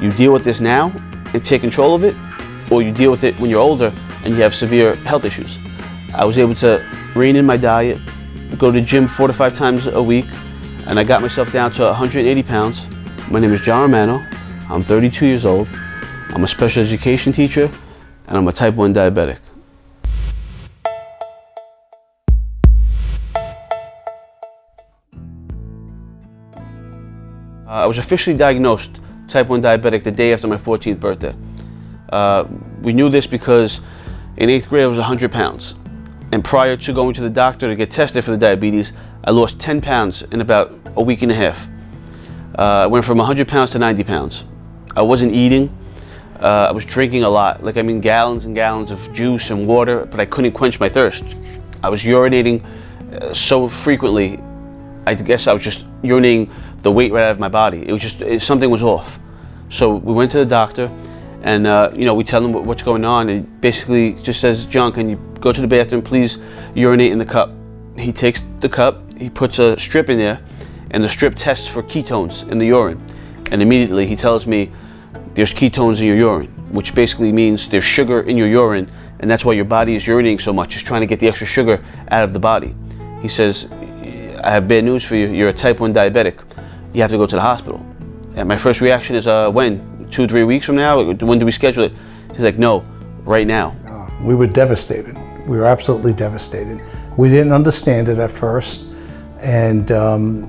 You deal with this now and take control of it, or you deal with it when you're older and you have severe health issues. I was able to rein in my diet, go to the gym 4 to 5 times a week, and I got myself down to 180 pounds. My name is John Romano. I'm 32 years old. I'm a special education teacher, and I'm a type 1 diabetic. I was officially diagnosed type 1 diabetic the day after my 14th birthday. We knew this because in 8th grade I was 100 pounds. And prior to going to the doctor to get tested for the diabetes, I lost 10 pounds in about a week and a half. I went from 100 pounds to 90 pounds. I wasn't eating. I was drinking a lot, gallons and gallons of juice and water, but I couldn't quench my thirst. I was urinating so frequently, I guess I was just urinating the weight right out of my body. It was just, something was off. So we went to the doctor, and we tell him what's going on, and he basically just says, John, can you go to the bathroom, please urinate in the cup. He takes the cup, he puts a strip in there, and the strip tests for ketones in the urine. And immediately he tells me, there's ketones in your urine, which basically means there's sugar in your urine, and that's why your body is urinating so much, just trying to get the extra sugar out of the body. He says, I have bad news for you, you're a type 1 diabetic. You have to go to the hospital. And my first reaction is, when? 2-3 weeks from now? When do we schedule it? He's like, no, right now. We were devastated. We were absolutely devastated. We didn't understand it at first, and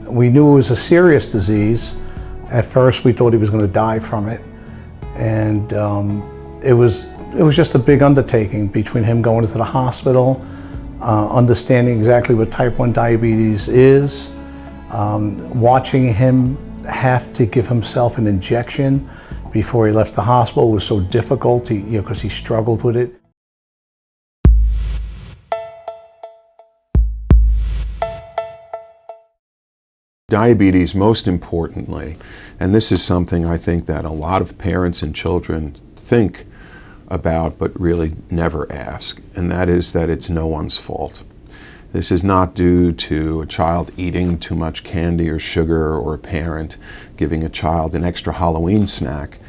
we knew it was a serious disease. At first, we thought he was going to die from it, and it was just a big undertaking between him going to the hospital, understanding exactly what type 1 diabetes is, watching him have to give himself an injection before he left the hospital was so difficult, because he struggled with it. Diabetes, most importantly, and this is something I think that a lot of parents and children think about but really never ask, and that is that it's no one's fault. This is not due to a child eating too much candy or sugar, or a parent giving a child an extra Halloween snack.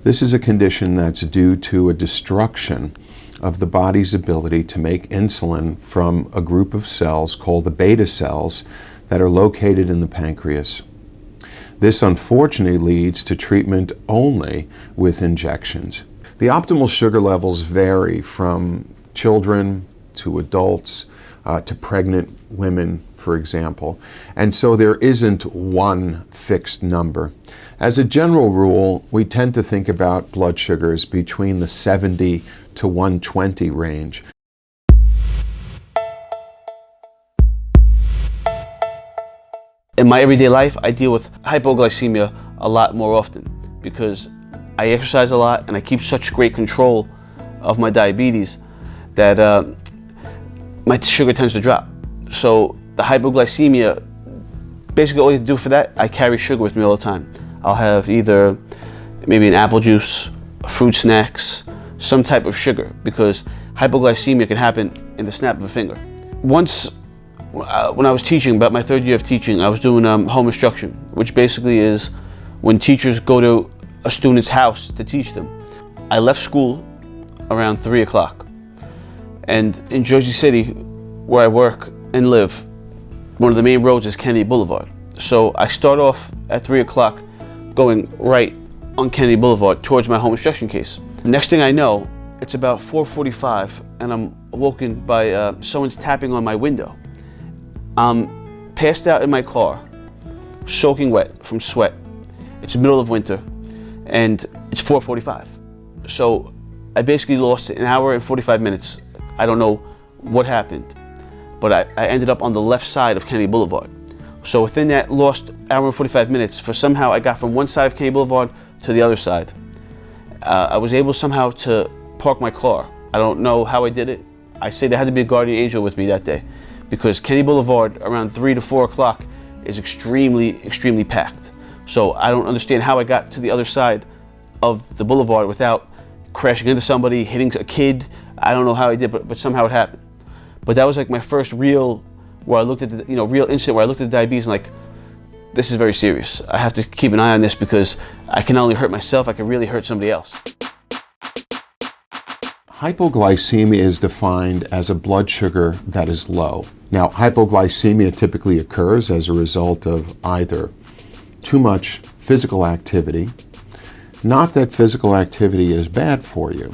This is a condition that's due to a destruction of the body's ability to make insulin from a group of cells called the beta cells that are located in the pancreas. This unfortunately leads to treatment only with injections. The optimal sugar levels vary from children to adults to pregnant women, for example. And so there isn't one fixed number. As a general rule, we tend to think about blood sugars between the 70 to 120 range. In my everyday life, I deal with hypoglycemia a lot more often because I exercise a lot and I keep such great control of my diabetes that my sugar tends to drop. So the hypoglycemia, basically all you have to do for that, I carry sugar with me all the time. I'll have either maybe an apple juice, fruit snacks, some type of sugar, because hypoglycemia can happen in the snap of a finger. Once, when I was teaching, about my 3rd year of teaching, I was doing home instruction, which basically is when teachers go to a student's house to teach them. I left school around 3 o'clock. And in Jersey City, where I work and live, one of the main roads is Kennedy Boulevard. So I start off at 3 o'clock going right on Kennedy Boulevard towards my home instruction case. Next thing I know, it's about 4:45 and I'm awoken by someone's tapping on my window. I'm passed out in my car, soaking wet from sweat. It's the middle of winter and it's 4:45. So I basically lost an hour and 45 minutes. I don't know what happened, but I ended up on the left side of Kennedy Boulevard. So within that lost hour and 45 minutes, somehow I got from one side of Kennedy Boulevard to the other side. I was able somehow to park my car. I don't know how I did it. I say there had to be a guardian angel with me that day because Kennedy Boulevard around 3 to 4 o'clock is extremely packed. So I don't understand how I got to the other side of the boulevard without crashing into somebody, hitting a kid. I don't know how I did, but somehow it happened. But that was like my first real, where I looked at the, real incident where I looked at the diabetes and like, this is very serious. I have to keep an eye on this because I can not only hurt myself, I can really hurt somebody else. Hypoglycemia is defined as a blood sugar that is low. Now, hypoglycemia typically occurs as a result of either too much physical activity. Not that physical activity is bad for you,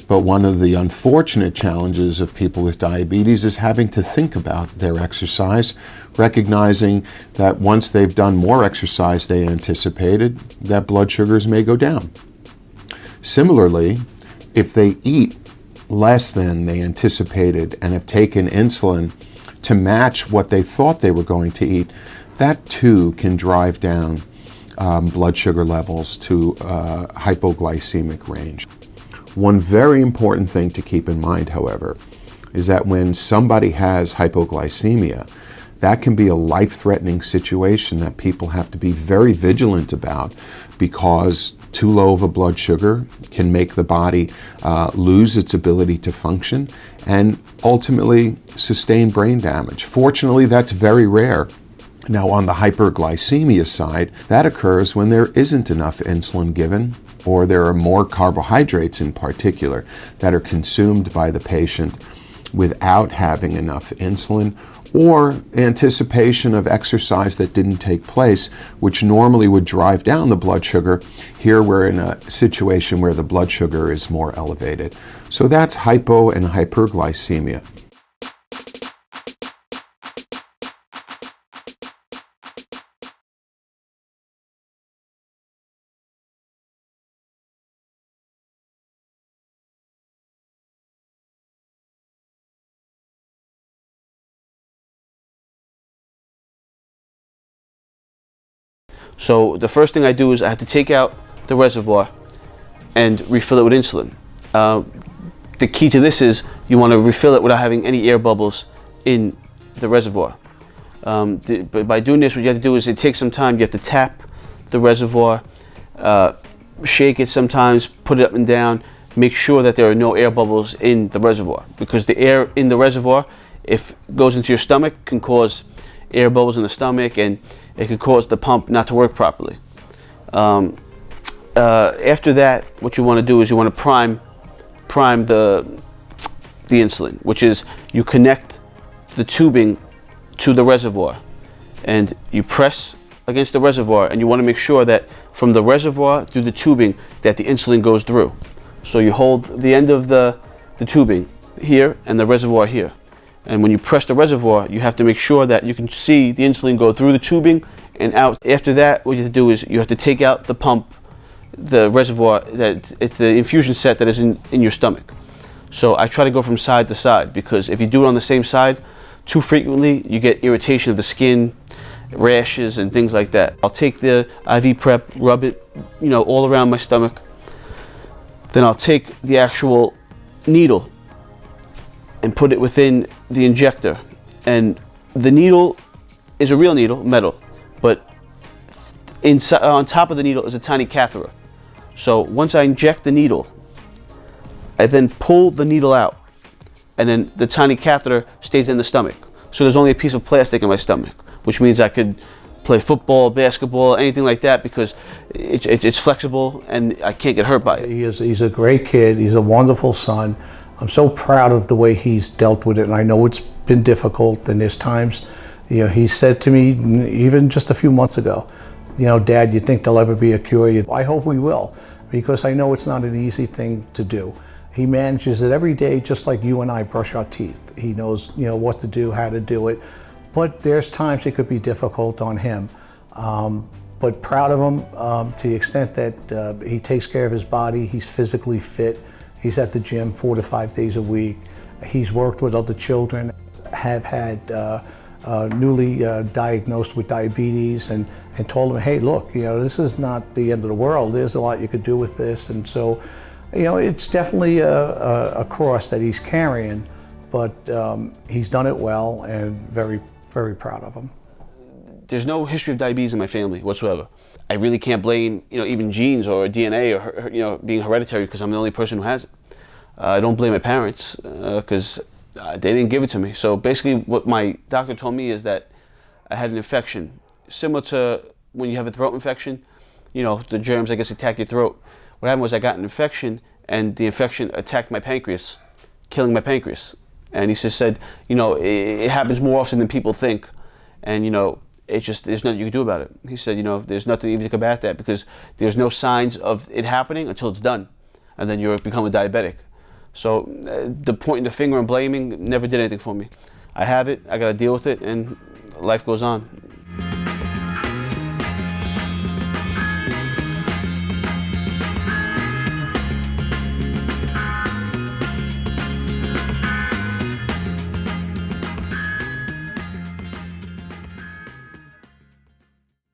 but one of the unfortunate challenges of people with diabetes is having to think about their exercise, recognizing that once they've done more exercise than anticipated, that blood sugars may go down. Similarly, if they eat less than they anticipated and have taken insulin to match what they thought they were going to eat, that too can drive down blood sugar levels to hypoglycemic range. One very important thing to keep in mind, however, is that when somebody has hypoglycemia, that can be a life-threatening situation that people have to be very vigilant about, because too low of a blood sugar can make the body lose its ability to function and ultimately sustain brain damage. Fortunately, that's very rare. Now, on the hyperglycemia side, that occurs when there isn't enough insulin given, or there are more carbohydrates in particular that are consumed by the patient without having enough insulin, or anticipation of exercise that didn't take place, which normally would drive down the blood sugar. Here we're in a situation where the blood sugar is more elevated. So that's hypo and hyperglycemia. So the first thing I do is I have to take out the reservoir and refill it with insulin. The key to this is you want to refill it without having any air bubbles in the reservoir. But by doing this, what you have to do is it takes some time. You have to tap the reservoir, shake it sometimes, put it up and down, make sure that there are no air bubbles in the reservoir, because the air in the reservoir, if it goes into your stomach, can cause air bubbles in the stomach, and it could cause the pump not to work properly. After that, what you want to do is you want to prime the insulin, which is you connect the tubing to the reservoir and you press against the reservoir, and you want to make sure that from the reservoir through the tubing that the insulin goes through. So you hold the end of the tubing here and the reservoir here. And when you press the reservoir, you have to make sure that you can see the insulin go through the tubing and out. After that, what you have to do is you have to take out the pump, the reservoir, it's the infusion set that is in your stomach. So I try to go from side to side, because if you do it on the same side too frequently, you get irritation of the skin, rashes, and things like that. I'll take the IV prep, rub it, all around my stomach. Then I'll take the actual needle and put it within the injector. And the needle is a real needle, metal, but on top of the needle is a tiny catheter. So once I inject the needle, I then pull the needle out, and then the tiny catheter stays in the stomach. So there's only a piece of plastic in my stomach, which means I could play football, basketball, anything like that, because it's flexible and I can't get hurt by it. He's a great kid. He's a wonderful son. I'm so proud of the way he's dealt with it, and I know it's been difficult, and there's times, he said to me, even just a few months ago, Dad, you think there'll ever be a cure? I hope we will, because I know it's not an easy thing to do. He manages it every day, just like you and I brush our teeth. He knows, what to do, how to do it, but there's times it could be difficult on him. But proud of him to the extent that he takes care of his body. He's physically fit. He's at the gym 4 to 5 days a week. He's worked with other children, have had newly diagnosed with diabetes, and told them, hey, look, this is not the end of the world. There's a lot you could do with this. And so, it's definitely a cross that he's carrying, but he's done it well, and very, very proud of him. There's no history of diabetes in my family whatsoever. I really can't blame, even genes or DNA or, being hereditary, because I'm the only person who has it. I don't blame my parents because they didn't give it to me. So basically what my doctor told me is that I had an infection similar to when you have a throat infection. You know, the germs, I guess, attack your throat. What happened was I got an infection, and the infection attacked my pancreas, killing my pancreas. And he just said, you know, it happens more often than people think. And, you know, it's just, there's nothing you can do about it. He said, you know, there's nothing even to combat that, because there's no signs of it happening until it's done. And then you become a diabetic. So the pointing the finger and blaming never did anything for me. I have it, I got to deal with it, and life goes on.